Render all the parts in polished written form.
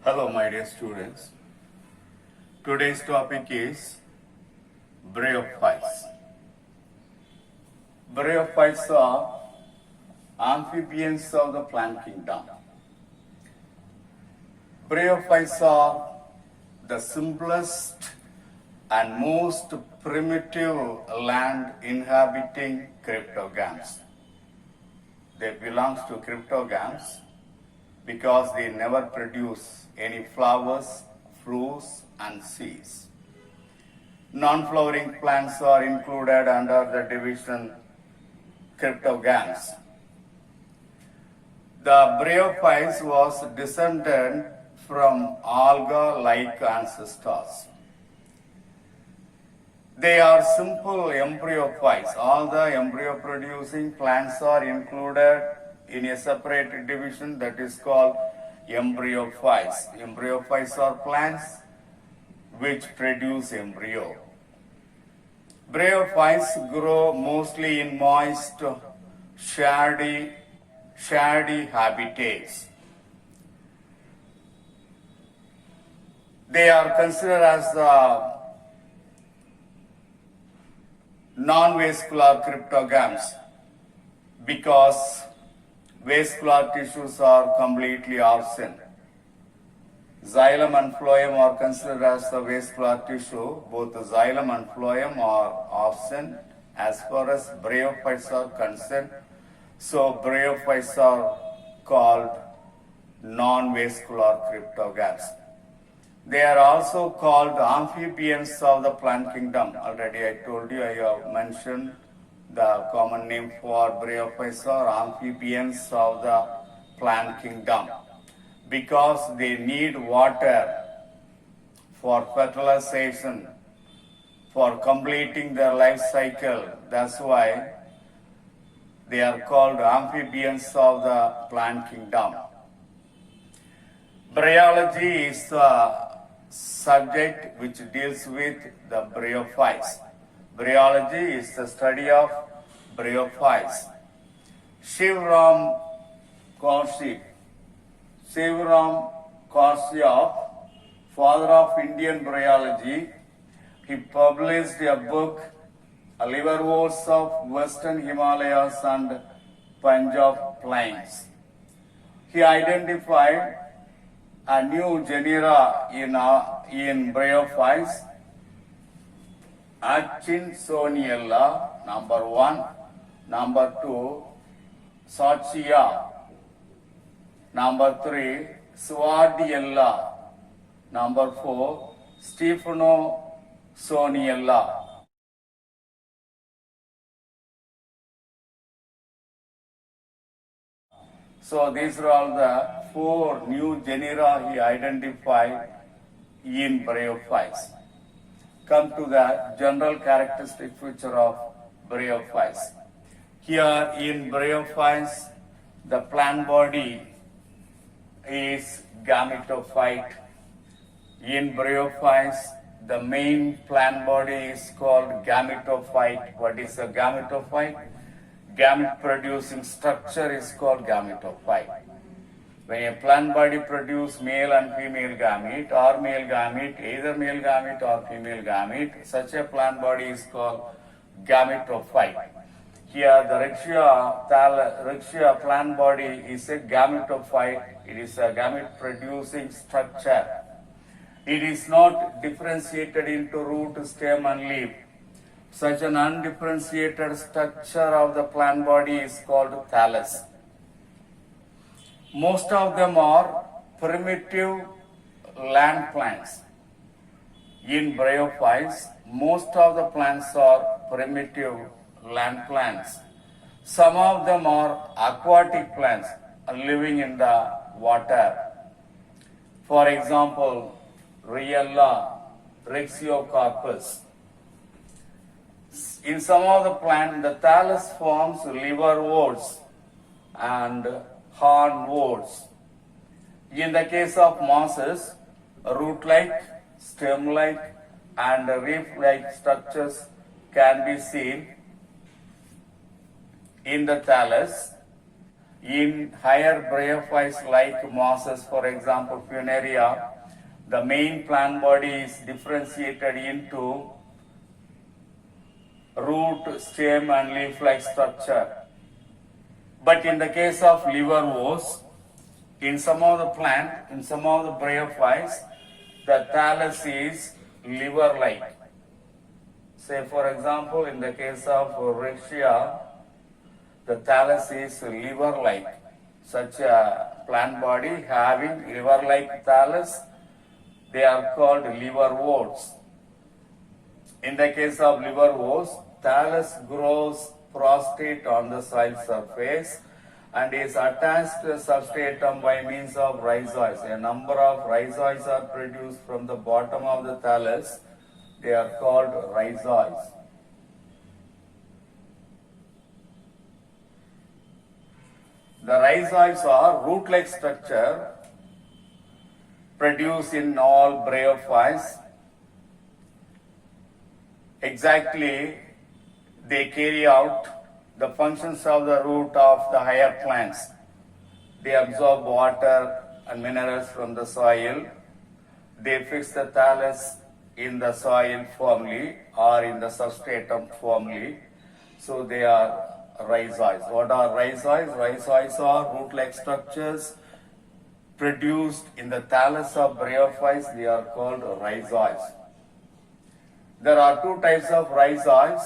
Hello, my dear students. Today's topic is bryophytes. Bryophytes are amphibians of the plant kingdom. Bryophytes are the simplest and most primitive land inhabiting cryptogams. They belong to cryptogams because they never produce any flowers, fruits, and seeds. Non-flowering plants are included under the division cryptogams. The bryophytes was descended from alga-like ancestors. They are simple embryophytes. All the embryo-producing plants are included in a separate division that is called embryophytes. Embryophytes are plants which produce embryo. Bryophytes grow mostly in moist, shady habitats. They are considered as the non-vascular cryptogams because vascular tissues are completely absent. Xylem and phloem are considered as the vascular tissue. Both the xylem and phloem are absent as far as bryophytes are concerned. So bryophytes are called non-vascular cryptogams. They are also called amphibians of the plant kingdom. Already I told you, I have mentioned the common name for bryophytes are amphibians of the plant kingdom because they need water for fertilization, for completing their life cycle. That's why they are called amphibians of the plant kingdom. Bryology is the subject which deals with the bryophytes. Bryology is the study of bryophytes. Shivram Kashyap, father of Indian bryology, he published a book, Liverworts of Western Himalayas and Punjab Plains. He identified a new genera in bryophytes, Atkinsoniella, number 1, number 2, Sachia, number 3, Swardiella, number 4, Stephanosoniella. So these are all the 4 new genera he identified in bryophytes. Come to the general characteristic feature of bryophytes. Here in bryophytes, the plant body is gametophyte. In bryophytes, the main plant body is called gametophyte. What is a gametophyte? Gamete producing structure is called gametophyte. When a plant body produces male and female gamete or male gamete, either male gamete or female gamete, such a plant body is called gametophyte. Here the Rhexia plant body is a gametophyte. It is a gamete producing structure. It is not differentiated into root, stem and leaf. Such an undifferentiated structure of the plant body is called thallus. Most of them are primitive land plants. In bryophytes, most of the plants are primitive land plants. Some of them are aquatic plants living in the water. For example, Rhiella, Rhexiocarpus. In some of the plants, the thallus forms liverworts and hornworts. In the case of mosses, root-like, stem-like, and leaf-like structures can be seen in the thallus. In higher bryophytes like mosses, for example, Funaria, the main plant body is differentiated into root, stem and leaf-like structure. But in the case of liverworts, in some of the plant, in some of the bryophytes, the thallus is liver-like. Say for example, in the case of Rexia, the thallus is liver-like. Such a plant body having liver-like thallus, they are called liverworts. In the case of liverworts, thallus grows prostrate on the soil surface and is attached to the substratum by means of rhizoids. A number of rhizoids are produced from the bottom of the thallus. They are called rhizoids. The rhizoids are root-like structure produced in all bryophytes. Exactly, they carry out the functions of the root of the higher plants. They absorb water and minerals from the soil. They fix the thallus in the soil firmly or in the substratum firmly. So they are rhizoids. What are rhizoids? Rhizoids are root-like structures produced in the thallus of bryophytes. They are called rhizoids. There are two types of rhizoids,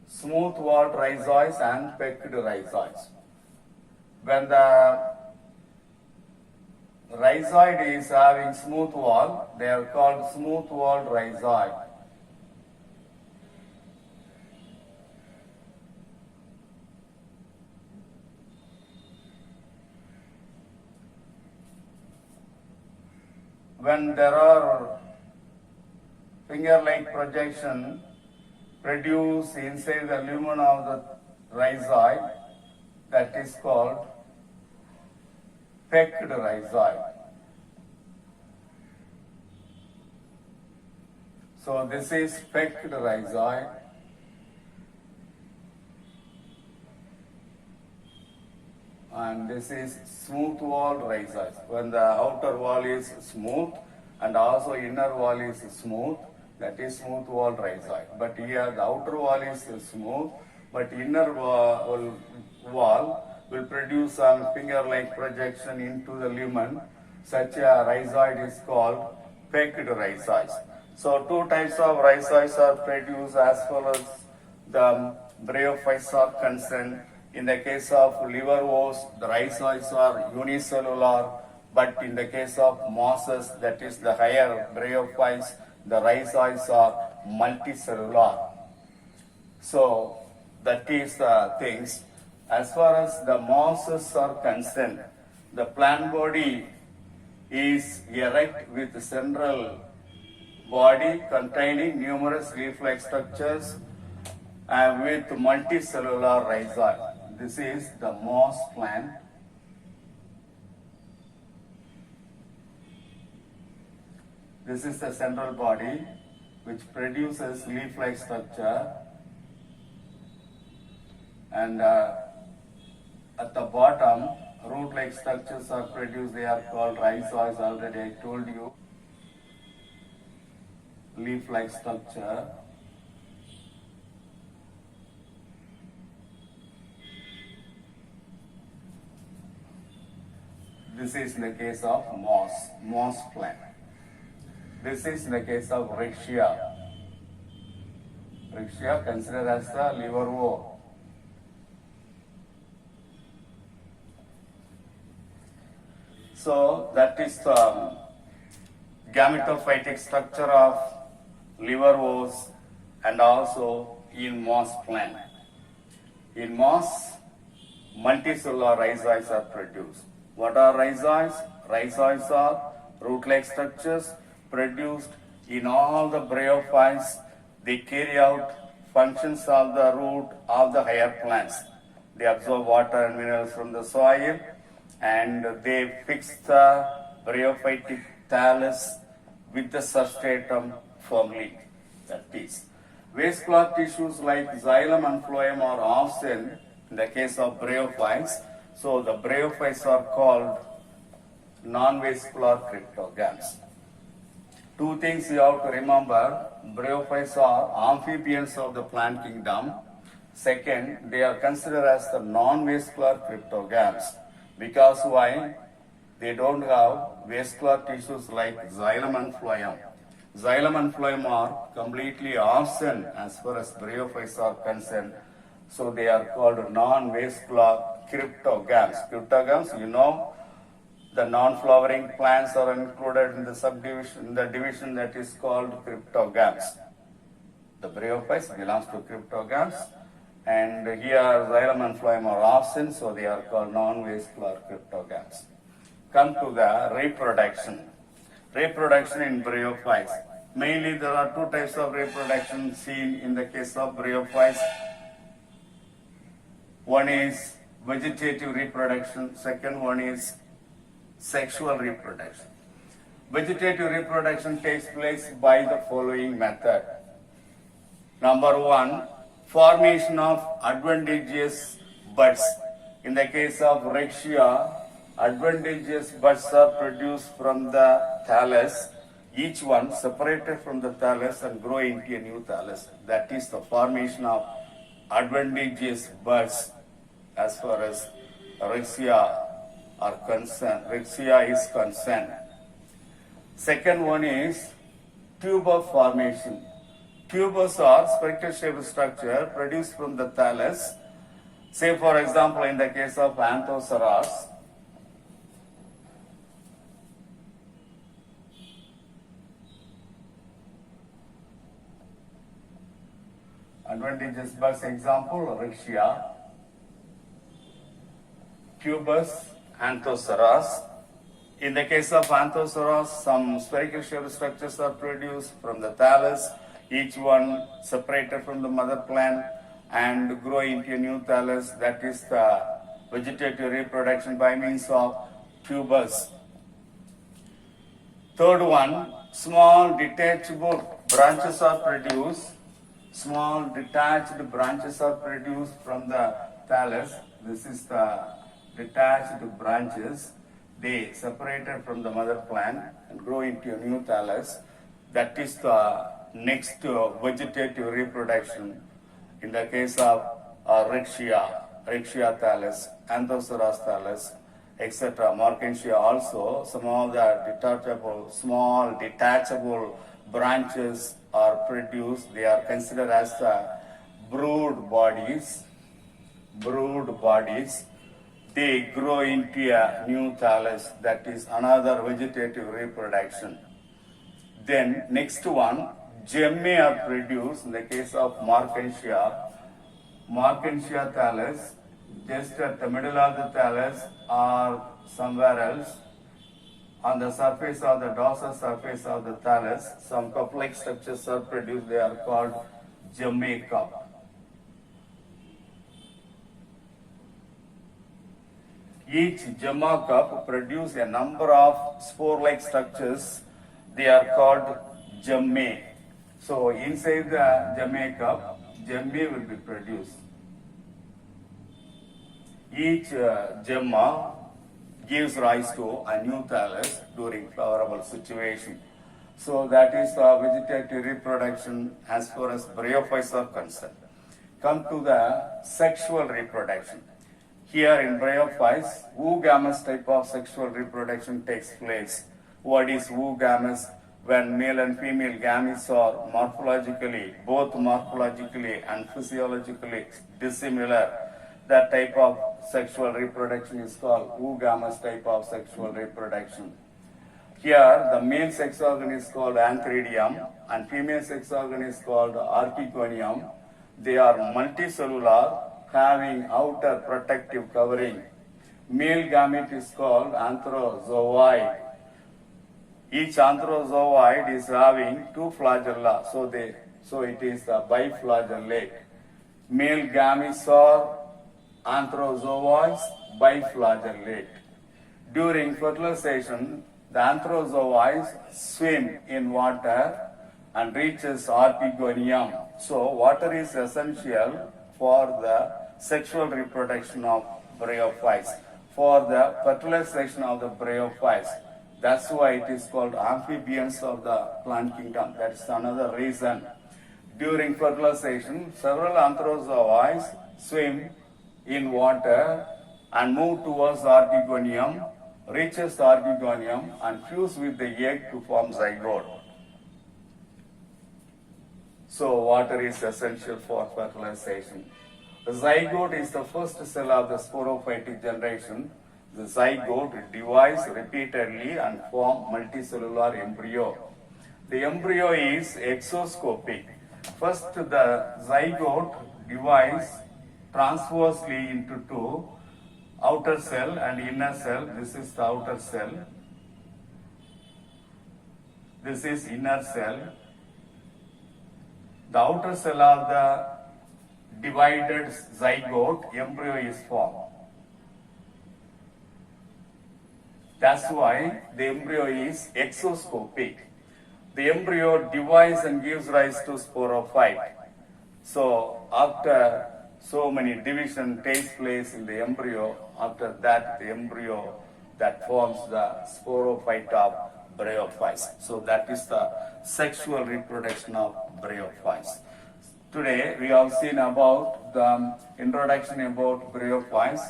smooth-walled rhizoids and pecked rhizoids. When the rhizoid is having smooth wall, they are called smooth-walled rhizoid. When there are finger-like projection produced inside the lumen of the rhizoid, that is called pecked rhizoid. So this is pecked rhizoid. And this is smooth-walled rhizoids. When the outer wall is smooth and also inner wall is smooth, that is smooth-walled rhizoid. But here the outer wall is smooth, but inner wall will produce some finger-like projection into the lumen. Such a rhizoid is called pecked rhizoids. So two types of rhizoids are produced as far as the bryophytes are concerned. In the case of liverworts, the rhizoids are unicellular, but in the case of mosses, that is the higher bryophytes, the rhizoids are multicellular. So that is the things. As far as the mosses are concerned, the plant body is erect with central body containing numerous leaf-like structures and with multicellular rhizoid. This is the moss plant. This is the central body which produces leaf-like structure, and at the bottom root-like structures are produced. They are called rhizoids. Already I told you. Leaf-like structure. This is in the case of moss plant. This is in the case of Rexia. Rexia considered as the liverwort. So that is the gametophytic structure of liverworts and also in moss plant. In moss, multicellular rhizoids are produced. What are rhizoids? Rhizoids are root-like structures produced in all the bryophytes. They carry out functions of the root of the higher plants. They absorb water and minerals from the soil, and they fix the bryophytic thallus with the substratum firmly. That is, waste cloth tissues like xylem and phloem are often, in the case of bryophytes, So the bryophytes are called non-vascular cryptogams. Two things you have to remember: bryophytes are amphibians of the plant kingdom. Second, they are considered as the non-vascular cryptogams. Because why? They don't have vascular tissues like xylem and phloem. Xylem and phloem are completely absent as far as bryophytes are concerned. So they are called non-vascular cryptogams. Cryptogams, you know, the non-flowering plants are included in the subdivision, the division that is called cryptogams. The bryophytes belongs to cryptogams, and here xylem and phloem are absent, so they are called non-vascular cryptogams. Come to the reproduction. Reproduction in bryophytes. Mainly there are two types of reproduction seen in the case of bryophytes. One is vegetative reproduction, second one is sexual reproduction. Vegetative reproduction takes place by the following method. Number one, formation of adventitious buds. In the case of Rexia, adventitious buds are produced from the thallus, each one separated from the thallus and grow into a new thallus. That is the formation of adventitious buds as far as Rexia are concerned. Rexia is concerned. Second one is tuber formation. Tubers are spherical shaped structure produced from the thallus. Say for example in the case of Anthoceras, adventitious buds example Rexia, tubers, Anthoceras. In the case of Anthoceras, some spherical shaped structures are produced from the thallus, each one separated from the mother plant and grow into a new thallus. That is the vegetative reproduction by means of tubers. Third one, small detachable branches are produced. Small detached branches are produced from the thallus. This is the detached branches. They separated from the mother plant and grow into a new thallus. That is the next vegetative reproduction. In the case of Rexia, Rexia thallus, Anthoceras thallus, etc. Markensia also, some of the detachable, small detachable branches are produced. They are considered as the brood bodies. Brood bodies. They grow into a new thallus. That is another vegetative reproduction. Then next one, gemmae are produced in the case of Markensia. Markensia thallus, just at the middle of the thallus or somewhere else, on the surface of the dorsal surface of the thallus, some cup-like structures are produced. They are called gemmae cup. Each gemma cup produces a number of spore-like structures. They are called gemmae. So inside the gemmae cup, gemmae will be produced. Each gemma gives rise to a new thallus during flowerable situation. So that is the vegetative reproduction as far as bryophytes are concerned. Come to the sexual reproduction. Here in bryophytes, oogamous type of sexual reproduction takes place. What is oogamous? When male and female gametes are morphologically, both morphologically and physiologically dissimilar, that type of sexual reproduction is called oogamous type of sexual reproduction. Here, the male sex organ is called antheridium and female sex organ is called archegonium. They are multicellular, having outer protective covering. Male gamete is called anthrozoid. Each anthrozoid is having two flagella, so it is a biflagellate. Male gametes are anthrozoids, biflagellate. During fertilization, the anthrozoids swim in water and reaches archegonium. So water is essential for the sexual reproduction of bryophytes for the fertilization of the bryophytes. That's why it is called amphibians of the plant kingdom. That's another reason. During fertilization, several anthrozooids swim in water and move towards the archegonium, reaches the archegonium and fuse with the egg to form zygote. So water is essential for fertilization. The zygote is the first cell of the sporophytic generation. The zygote divides repeatedly and form multicellular embryo. The embryo is exoscopic. First, the zygote divides transversely into two, outer cell and inner cell. This is the outer cell. This is inner cell. The outer cell of the divided zygote embryo is formed. That's why the embryo is exoscopic. The embryo divides and gives rise to sporophyte. So after so many division takes place in the embryo, after that the embryo that forms the sporophyte of bryophytes. So that is the sexual reproduction of bryophytes. Today we have seen about the introduction about bryophytes.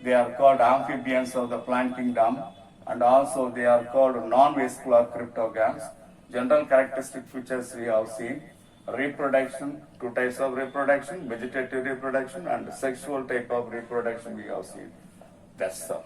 They are called amphibians of the plant kingdom, and also they are called non-vascular cryptogams. General characteristic features we have seen: reproduction, two types of reproduction, vegetative reproduction and sexual type of reproduction we have seen. That's all.